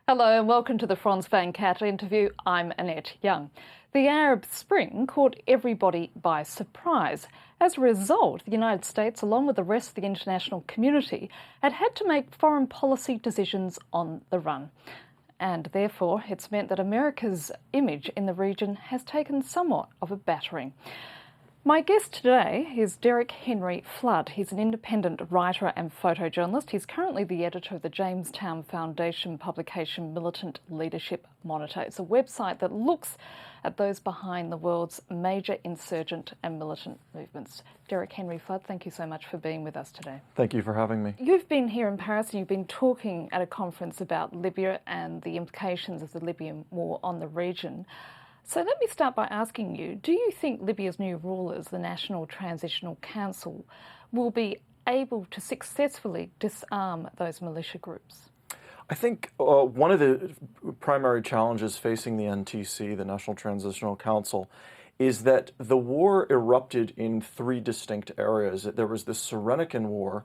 Hello and welcome to the Frans van Cat interview. I'm Annette Young. The Arab Spring caught everybody by surprise. As a result, the United States, along with the rest of the international community, had to make foreign policy decisions on the run. And therefore, it's meant that America's image in the region has taken somewhat of a battering. My guest today is Derek Henry Flood. He's an independent writer and photojournalist. He's currently the editor of the Jamestown Foundation publication Militant Leadership Monitor. It's a website that looks at those behind the world's major insurgent and militant movements. Derek Henry Flood, thank you so much for being with us today. Thank you for having me. You've been here in Paris and you've been talking at a conference about Libya and the implications of the Libyan war on the region. So let me start by asking you, do you think Libya's new rulers, the National Transitional Council, will be able to successfully disarm those militia groups? I think one of the primary challenges facing the NTC, the National Transitional Council, is that the war erupted in three distinct areas. There was the Cyrenaican War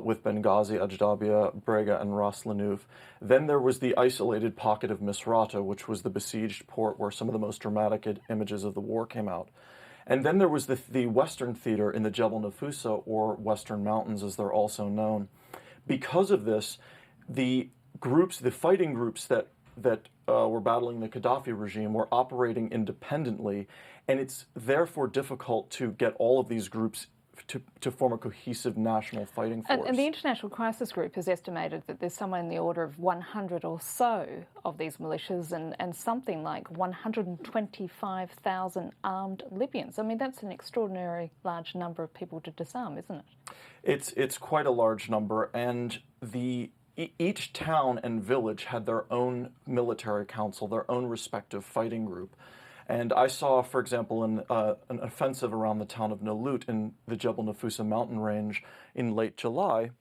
with Benghazi, Ajdabia, Brega, and Ras Lanuf. Then there was the isolated pocket of Misrata, which was the besieged port where some of the most dramatic images of the war came out. And then there was the Western theater in the Jebel Nafusa, or Western Mountains as they're also known. Because of this, the fighting groups that were battling the Gaddafi regime were operating independently, and it's therefore difficult to get all of these groups to form a cohesive national fighting force. And the International Crisis Group has estimated that there's somewhere in the order of 100 or so of these militias and something like 125,000 armed Libyans. I mean, that's an extraordinary large number of people to disarm, isn't it? It's quite a large number, and each town and village had their own military council, their own respective fighting group. And I saw, for example, an offensive around the town of Nalut in the Jebel Nafusa mountain range in late July,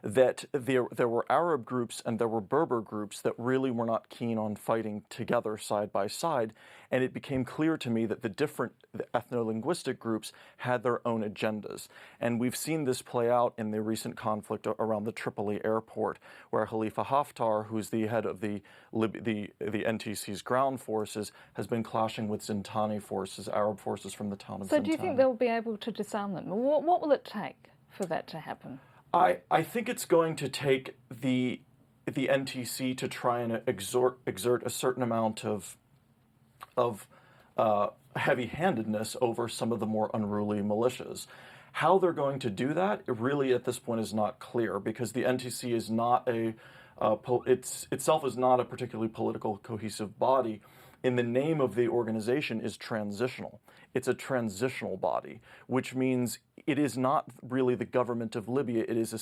that there were Arab groups and there were Berber groups that really were not keen on fighting together side by side. And it became clear to me that the different ethno-linguistic groups had their own agendas. And we've seen this play out in the recent conflict around the Tripoli airport, where Khalifa Haftar, who's the head of the NTC's ground forces, has been clashing with Zintani forces, Arab forces from the town of Zintani. So do you think they'll be able to disarm them? What will it take for that to happen? I think it's going to take the NTC to try and exert a certain amount of heavy-handedness over some of the more unruly militias. How they're going to do that, it really at this point is not clear, because the NTC is not itself is not a particularly political cohesive body. In the name of the organization is transitional. It's a transitional body, which means it is not really the government of Libya. It is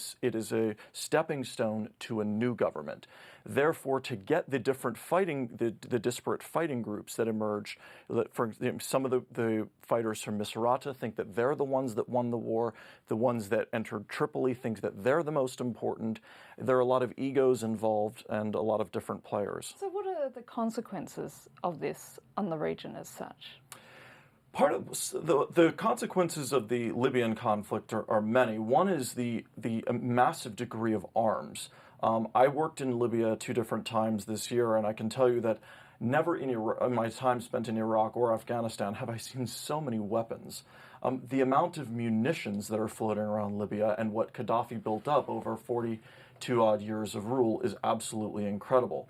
a stepping stone to a new government. Therefore, to get the different the disparate fighting groups that emerge, for some of the fighters from Misrata think that they're the ones that won the war. The ones that entered Tripoli think that they're the most important. There are a lot of egos involved and a lot of different players. So what are the consequences of this on the region as such? Part of the consequences of the Libyan conflict are many. One is the massive degree of arms. I worked in Libya 2 different times this year, and I can tell you that never in my time spent in Iraq or Afghanistan have I seen so many weapons. The amount of munitions that are floating around Libya and what Gaddafi built up over 42-odd years of rule is absolutely incredible.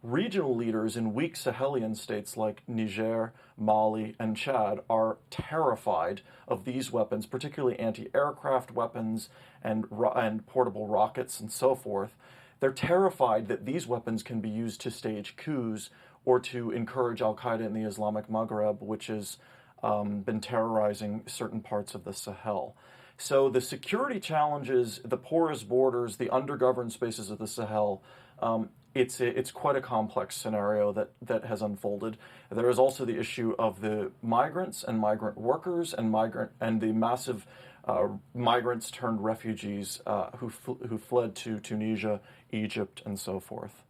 Regional leaders in weak Sahelian states like Niger, Mali, and Chad are terrified of these weapons, particularly anti-aircraft weapons and portable rockets and so forth. They're terrified that these weapons can be used to stage coups or to encourage al-Qaeda in the Islamic Maghreb, which has been terrorizing certain parts of the Sahel. So the security challenges, the porous borders, the undergoverned spaces of the Sahel, it's quite a complex scenario that has unfolded. There is also the issue of the migrants and migrant workers and the massive migrants turned refugees who fled to Tunisia, Egypt, and so forth.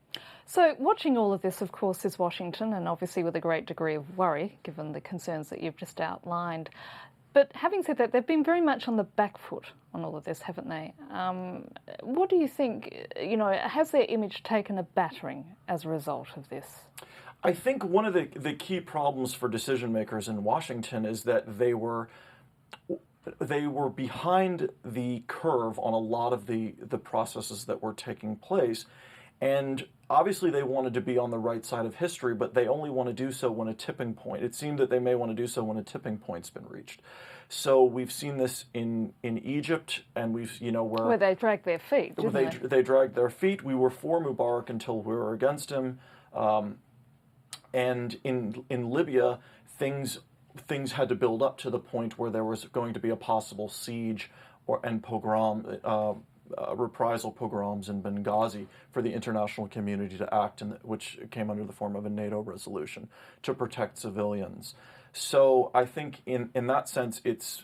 So watching all of this, of course, is Washington, and obviously with a great degree of worry, given the concerns that you've just outlined. But having said that, they've been very much on the back foot on all of this, haven't they? What do you think, has their image taken a battering as a result of this? I think one of the key problems for decision makers in Washington is that they were behind the curve on a lot of the processes that were taking place. And obviously they wanted to be on the right side of history, but they only want to do so when a tipping point. It seemed that they may want to do so when a tipping point's been reached. So we've seen this in Egypt, and we've, where they dragged their feet, didn't they? They dragged their feet. We were for Mubarak until we were against him. And in Libya, things had to build up to the point where there was going to be a possible siege and pogrom, reprisal pogroms in Benghazi for the international community to act, which came under the form of a NATO resolution to protect civilians. So I think in that sense, it's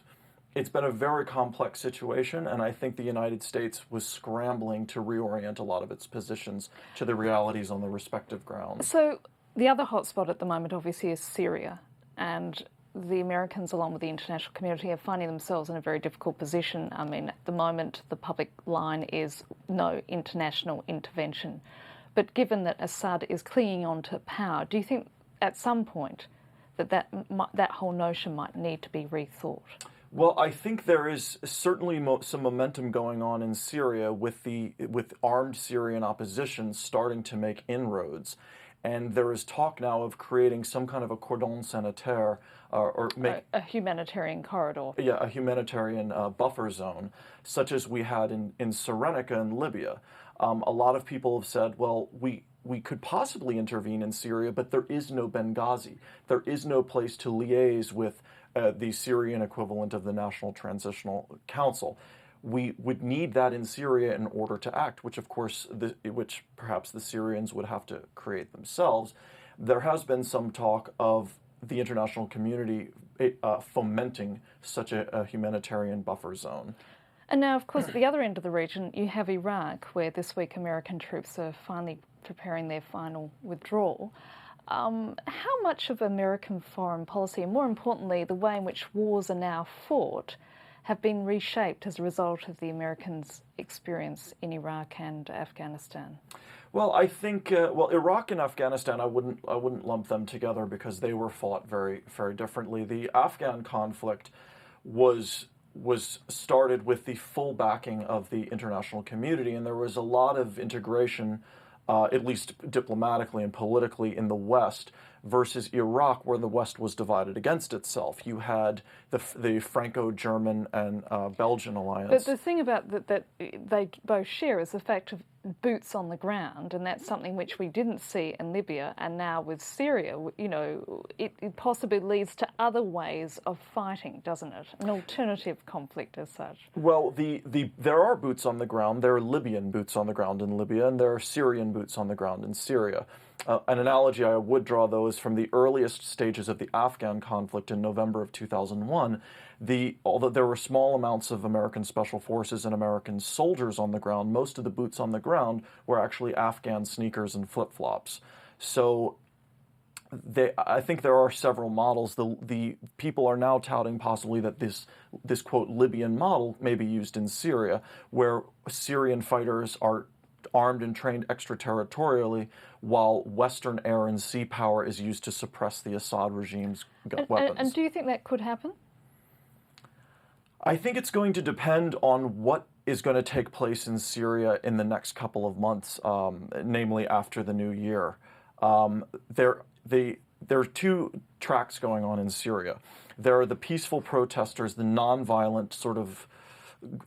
been a very complex situation, and I think the United States was scrambling to reorient a lot of its positions to the realities on the respective grounds. So the other hotspot at the moment, obviously, is Syria, and the Americans, along with the international community, are finding themselves in a very difficult position. I mean, at the moment, the public line is no international intervention. But given that Assad is clinging on to power, do you think at some point that whole notion might need to be rethought? Well, I think there is certainly some momentum going on in Syria with armed Syrian opposition starting to make inroads. And there is talk now of creating some kind of a cordon sanitaire, a humanitarian corridor. Yeah, a humanitarian buffer zone, such as we had in Cyrenaica in Libya. A lot of people have said, well, we could possibly intervene in Syria, but there is no Benghazi. There is no place to liaise with the Syrian equivalent of the National Transitional Council. We would need that in Syria in order to act, which of course, which perhaps the Syrians would have to create themselves. There has been some talk of the international community fomenting such a humanitarian buffer zone. And now, of course, at the other end of the region, you have Iraq, where this week American troops are finally preparing their final withdrawal. How much of American foreign policy, and more importantly, the way in which wars are now fought, have been reshaped as a result of the Americans' experience in Iraq and Afghanistan? Well, I think Iraq and Afghanistan, I wouldn't lump them together because they were fought very, very differently. The Afghan conflict was started with the full backing of the international community, and there was a lot of integration, at least diplomatically and politically, in the West, versus Iraq, where the West was divided against itself. You had the Franco-German and Belgian alliance. But the thing about that they both share is the fact of boots on the ground, and that's something which we didn't see in Libya, and now with Syria, it possibly leads to other ways of fighting, doesn't it? An alternative conflict as such. Well, there are boots on the ground. There are Libyan boots on the ground in Libya, and there are Syrian boots on the ground in Syria. An analogy I would draw, though, is from the earliest stages of the Afghan conflict in November of 2001. Although there were small amounts of American special forces and American soldiers on the ground, most of the boots on the ground were actually Afghan sneakers and flip-flops. So I think there are several models. The people are now touting possibly that this quote Libyan model may be used in Syria, where Syrian fighters are armed and trained extraterritorially, while Western air and sea power is used to suppress the Assad regime's weapons. And do you think that could happen? I think it's going to depend on what is going to take place in Syria in the next couple of months, namely after the new year. There are two tracks going on in Syria. There are the peaceful protesters, the nonviolent sort of,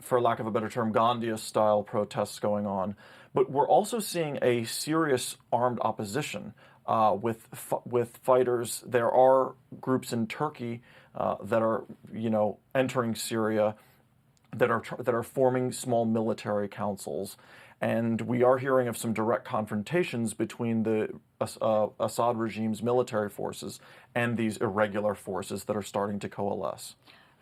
for lack of a better term, Gandhi-style protests going on. But we're also seeing a serious armed opposition with fighters. There are groups in Turkey that are, entering Syria, that are forming small military councils, and we are hearing of some direct confrontations between the Assad regime's military forces and these irregular forces that are starting to coalesce.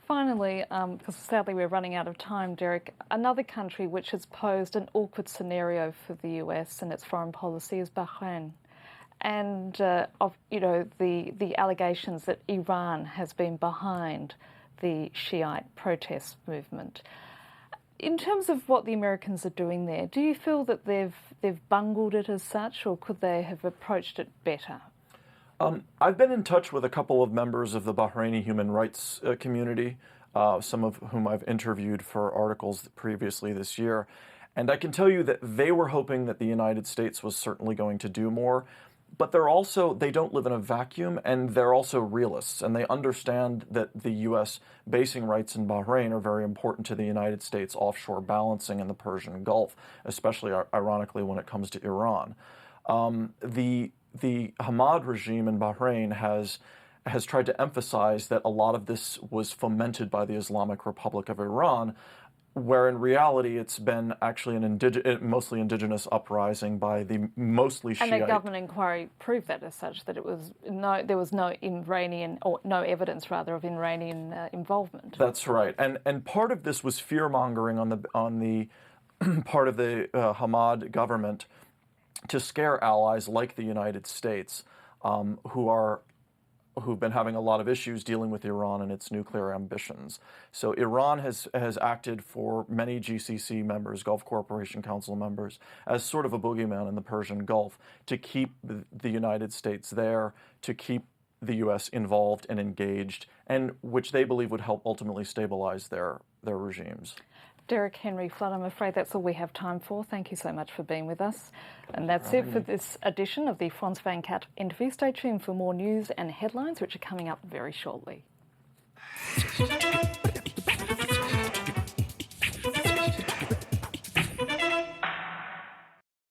Finally, because sadly we're running out of time, Derek, another country which has posed an awkward scenario for the US and its foreign policy is Bahrain. And the allegations that Iran has been behind the Shiite protest movement. In terms of what the Americans are doing there, do you feel that they've bungled it as such, or could they have approached it better? I've been in touch with a couple of members of the Bahraini human rights community, some of whom I've interviewed for articles previously this year. And I can tell you that they were hoping that the United States was certainly going to do more. But they don't live in a vacuum, and they're also realists, and they understand that the U.S. basing rights in Bahrain are very important to the United States offshore balancing in the Persian Gulf, especially ironically when it comes to Iran. The Hamad regime in Bahrain has tried to emphasize that a lot of this was fomented by the Islamic Republic of Iran, where in reality it's been actually a mostly indigenous uprising by the mostly Shiite. And the government inquiry proved that as such, that there was no Iranian, or no evidence rather of Iranian involvement. That's right, and part of this was fear mongering on the part of the Hamad government to scare allies like the United States, who've been having a lot of issues dealing with Iran and its nuclear ambitions. So Iran has acted for many GCC members, Gulf Cooperation Council members, as sort of a boogeyman in the Persian Gulf to keep the United States there, to keep the U.S. involved and engaged, and which they believe would help ultimately stabilize their regimes. Derek Henry Flood, I'm afraid that's all we have time for. Thank you so much for being with us. And that's it for this edition of the Frans van Kat interview. Stay tuned for more news and headlines, which are coming up very shortly.